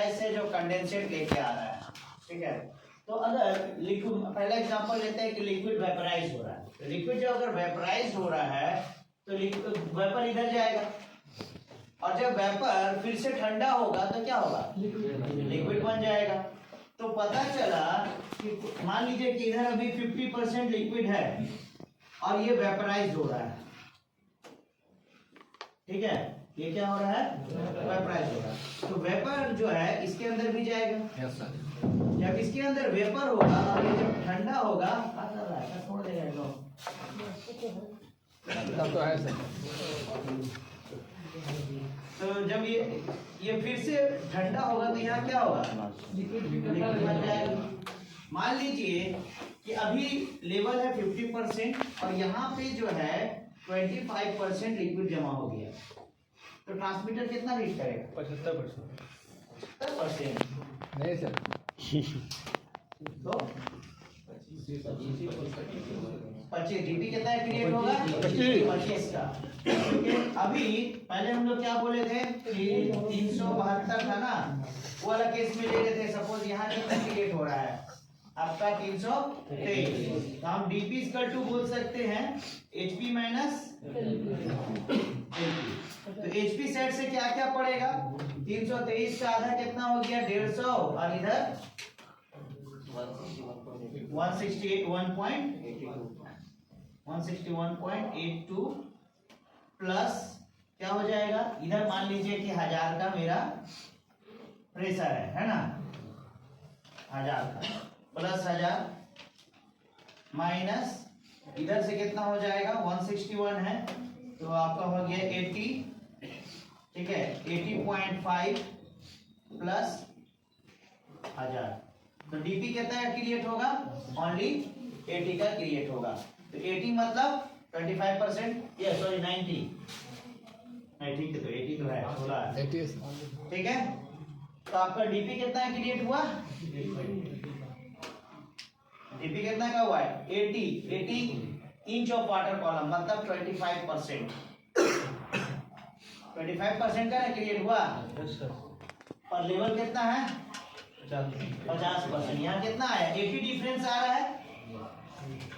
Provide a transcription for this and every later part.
Gas है जो condensate लेके आ रहा है, ठीक है। तो अगर लिक्विड, पहला एग्जांपल लेते हैं कि लिक्विड वेपराइज हो रहा है, तो लिक्विड जो अगर वेपराइज हो रहा है तो वेपर इधर जाएगा, और जब वेपर फिर से ठंडा होगा तो क्या होगा, लिक्विड बन जाएगा। तो पता चला कि मान लीजिए कि इधर अभी 50% लिक्विड है और ये वेपराइज हो रहा है, ठीक है, ये क्या हो रहा है, वेपराइज हो रहा है। तो वेपर जो है इसके अंदर भी जाएगा। Yes sir. जब इसके अंदर वेपर होगा और ये जब ठंडा होगा, छोड़ देगा तब तो है सर। तो जब ये फिर से ठंडा होगा तो यहाँ क्या होगा, लिक्विड बन जाएगा। मान लीजिए कि अभी लेवल है 50% और यहाँ पे जो है 25% लिक्विड जमा हो गया, तो ट्रांसमीटर कितना रीड करेगा, 75%। नहीं सर। तो 25 डीपी कितना क्रिएट होगा, 25 का। अभी पहले हम लोग क्या बोले थे कि 372 था ना, वो वाला केस में ले रहे थे। सपोज यहाँ कितना क्रिएट हो रहा है आपका 323, तो हम डीपी इक्वल टू बोल सकते हैं एचपी माइनस एलपी। तो एचपी सेट से क्या क्या पड़ेगा, 323 का आधा कितना हो गया 150, और इधर 161.82 प्लस क्या हो जाएगा, इधर मान लीजिए कि 1000 का मेरा प्रेशर है ना, 1000 का प्लस 1000 माइनस इधर से कितना हो जाएगा 161 है, तो आपका हो गया 80, ठीक है, 80.5 प्लस 1000, तो डीपी कितना क्रिएट होगा, ओनली 80 का क्रिएट होगा। तो 80 मतलब 25%, ये सॉरी 90 नहीं, ठीक है, तो 80 तो है 16, ठीक है। तो आपका डीपी कितना क्रिएट हुआ, डीपी कितना का हुआ है 80 इंच ऑफ वाटर कॉलम, मतलब 25%, 25% का क्रिएट हुआ। और लेवल कितना है 50%, यहाँ कितना आया 80 डिफरेंस आ रहा है,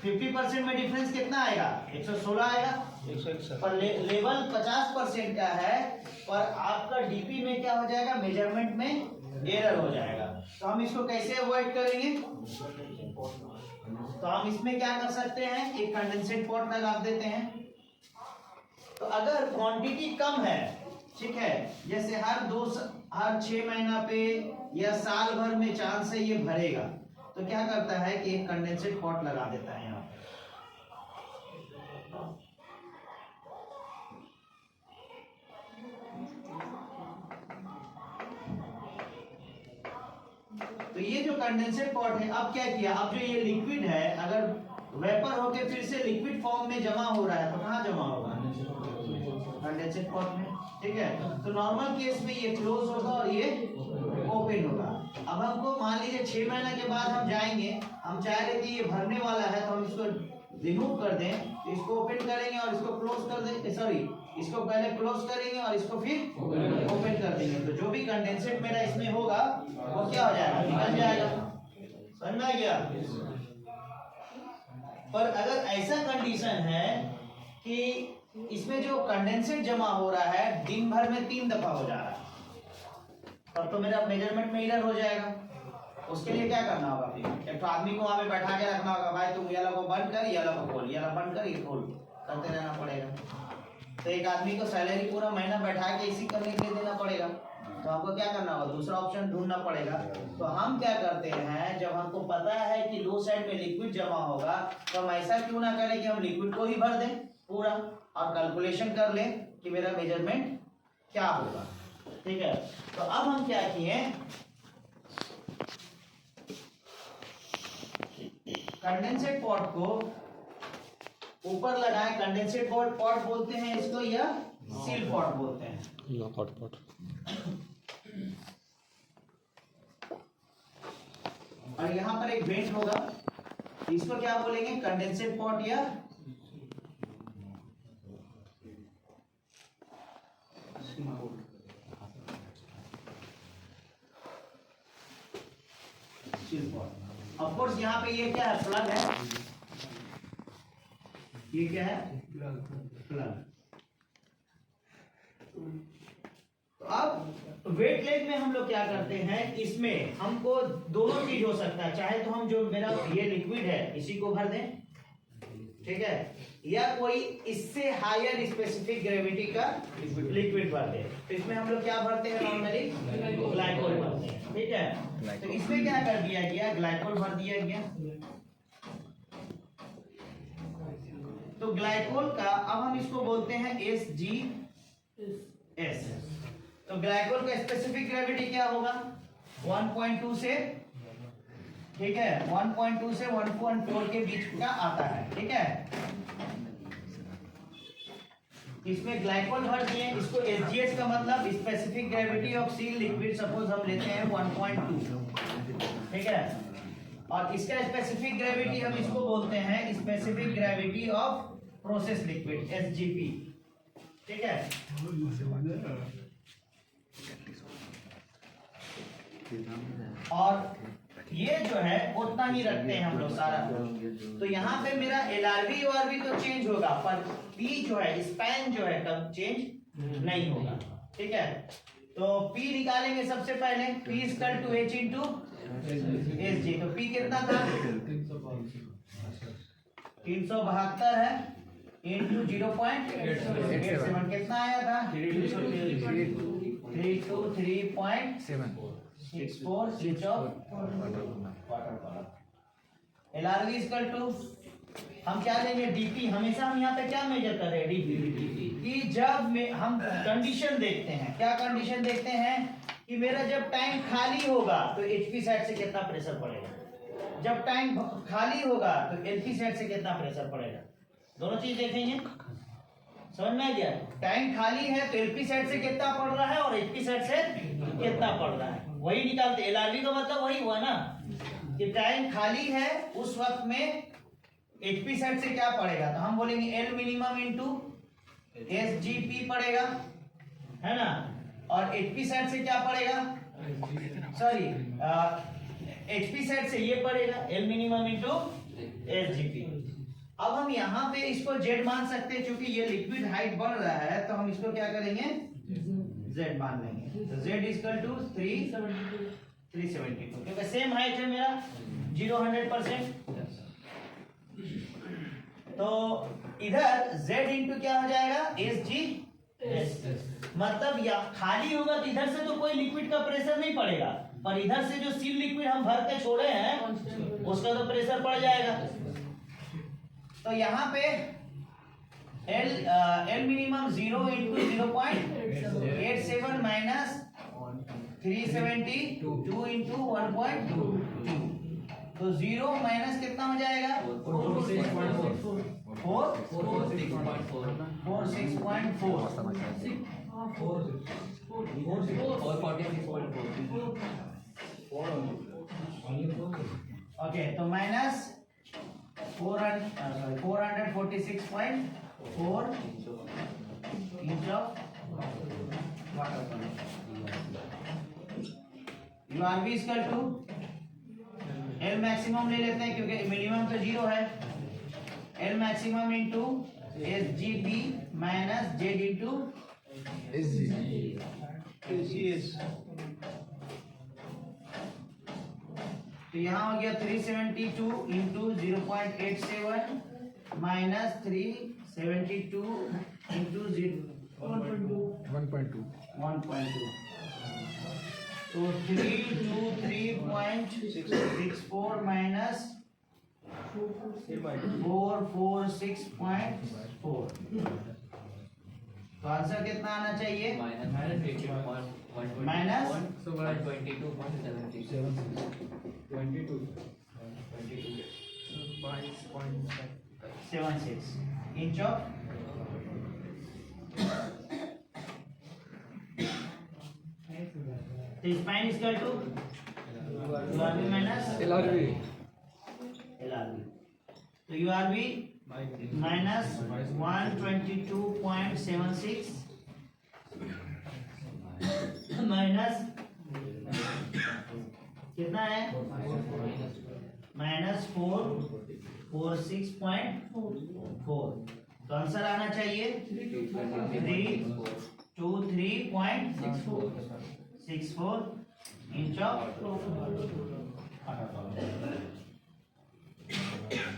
50% में डिफरेंस कितना आएगा 116 आएगा, 161, पर लेवल 50% का है, पर आपका डीपी में क्या हो जाएगा, मेजरमेंट में एरर हो जाएगा। तो हम इसको कैसे अवॉइड करेंगे, तो हम इसमें क्या कर सकते हैं, एक कंडेंसेट पॉट लगा देते हैं। तो अगर क्वांटिटी कम है, ठीक है, जैसे हर 6 महीना पे या साल भर में चांस है ये भरेगा, तो क्या करता है कि एक कंडेंसेट पॉट लगा देता है यहाँ। तो ये जो कंडेंसेट पॉट है, अब क्या किया, अब जो ये लिक्विड है अगर वेपर होके फिर से लिक्विड फॉर्म में जमा हो रहा है, तो कहाँ जमा होगा, कंडेंसेट पॉट में, ठीक है। तो नॉर्मल केस में ये क्लोज होगा और ये ओपन होगा। अब हमको मान लीजिए 6 महीना के बाद हम जाएंगे, हम चाह रहे कि ये भरने वाला है, तो हम इसको रिमूव कर दें, तो इसको ओपन करेंगे और इसको क्लोज कर देंगे, सॉरी इसको पहले क्लोज करेंगे और इसको फिर ओपन कर देंगे, तो जो भी कंडेंसेट मेरा इसमें होगा वो क्या हो जाएगा, निकल जाएगा। समझ में आ गया। पर अगर ऐसा कंडीशन है कि इसमें जो कंडेंसेट जमा हो रहा है दिन भर में 3 दफा हो जा रहा है, तब तो मेरा मेजरमेंट में एरर हो जाएगा। उसके लिए क्या करना होगा, फिर एक तो आदमी को वहां पे बैठा के रखना होगा, भाई तुम ये को बंद कर, ये को खोल, ये बंद कर, ये खोल, करते रहना पड़ेगा। तो एक आदमी को सैलरी पूरा महीना बैठा के इसी करने के लिए देना पड़ेगा, तो हमको क्या करना होगा, दूसरा ऑप्शन ढूंढना पड़ेगा। तो हम क्या करते हैं, जब हमको पता है कि लो साइड में लिक्विड जमा होगा, तो हम ऐसा क्यों ना करें कि हम लिक्विड को ही भर दें पूरा और कैलकुलेशन कर लें कि मेरा मेजरमेंट क्या होगा, ठीक है। तो अब हम क्या किए, कंडेंसेट पॉट को ऊपर लगाए, कंडेंसेट पॉट बोलते हैं इसको, या सील पॉट बोलते हैं, पॉट। और यहाँ पर एक वेंट होगा, इसको क्या बोलेंगे, कंडेंसेट पॉट या ऑफ कोर्स यहाँ पे ये क्या है, प्लग है, ये क्या है, प्लग। तो अब वेट लेग में हम लोग क्या करते हैं, इसमें हमको दोनों चीज हो सकता है, चाहे तो हम जो मेरा ये लिक्विड है इसी को भर दें, ठीक है, या कोई इससे हायर स्पेसिफिक ग्रेविटी का लिक्विड भर दे। तो इसमें हम लोग क्या भरते हैं, नॉर्मली ग्लाइकोल भरते हैं, ठीक है। तो इसमें क्या कर दिया गया, ग्लाइकोल भर दिया गया। तो ग्लाइकोल का अब हम इसको बोलते हैं SgS। तो ग्लाइकोल का स्पेसिफिक ग्रेविटी क्या होगा, 1.2 से, ठीक है, 1.2 से 1.4 के बीच का आता है, ठीक है। इसमें ग्लाइकोल भर दिए, इसको SgS का मतलब specific gravity of seal liquid, suppose हम लेते हैं 1.2, ठीक है, और इसका स्पेसिफिक ग्रेविटी हम इसको बोलते हैं specific gravity of process liquid, SGP, ठीक है। और ये जो है उतना ही रखते हैं हम लोग सारा। तो यहाँ पे मेरा LRV ORV तो चेंज होगा, पर P जो है, स्पैन जो है, कब चेंज नहीं होगा, ठीक है। तो P निकालेंगे सबसे पहले, P equal to H into SG। तो P कितना था, 372 है, इंटू 0.87, कितना आया था, 323.64 switch of water. LRV equal to हम क्या लेंगे, DP। हमेशा हम यहाँ पे क्या मेजर कर रहे हैं, DP। कि जब हम कंडीशन देखते हैं, क्या कंडीशन देखते हैं कि मेरा जब टैंक खाली होगा तो HP साइड से कितना प्रेशर पड़ेगा, जब टैंक खाली होगा तो LP साइड से कितना प्रेशर पड़ेगा, दोनों चीज देखेंगे, समझ में आ गया। टैंक खाली है तो LP साइड से कितना पड़ रहा है और HP साइड से कितना पड़ रहा है, वही निकालते। LRV का मतलब वही हुआ ना कि टैंक खाली है उस वक्त में HP साइड से क्या पड़ेगा, तो हम बोलेंगे L मिनिमम इंटू SGP पड़ेगा, है ना। और HP साइड से क्या पड़ेगा, सॉरी HP साइड से ये पड़ेगा L मिनिमम इंटू SGP। अब हम यहाँ पे इसको Z मान सकते हैं, क्योंकि ये लिक्विड हाइट बढ़ रहा है, तो हम इसको क्या करेंगे, Z मान लेंगे। तो Z इक्वल टू 372, क्योंकि सेम हाइट है मेरा 0-100%। तो इधर Z इंटू क्या हो जाएगा, SGS। मतलब या खाली होगा तो इधर से तो कोई लिक्विड का प्रेशर नहीं पड़ेगा, पर इधर से जो सील लिक्विड हम भर के छोड़े हैं उसका तो प्रेशर पड़ जाएगा। तो यहाँ पे L minimum 0 into 0.87 minus 372 into 1.2, तो 0 माइनस कितना हो जाएगा, 46.4। ओके, तो minus 446.4 inch of water. URV equal to L maximum ले लेते हैं क्योंकि मिनिमम तो 0 है, L maximum into SGP minus Z into SGS। तो यहाँ हो गया 372 इंटू 0.87 माइनस 372 इंटू 1.2, तो 323.64 माइनस 446.4। तो आंसर कितना आना चाहिए, माइनस 122.76 इंच ऑफ। तो span equal to URV minus LRV। तो URV माइनस 122.76 माइनस कितना है -446.4। तो आंसर आना चाहिए 323.64 इंच ऑफ।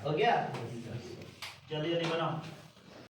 हो गया, जल्दी जल्दी बनाओ।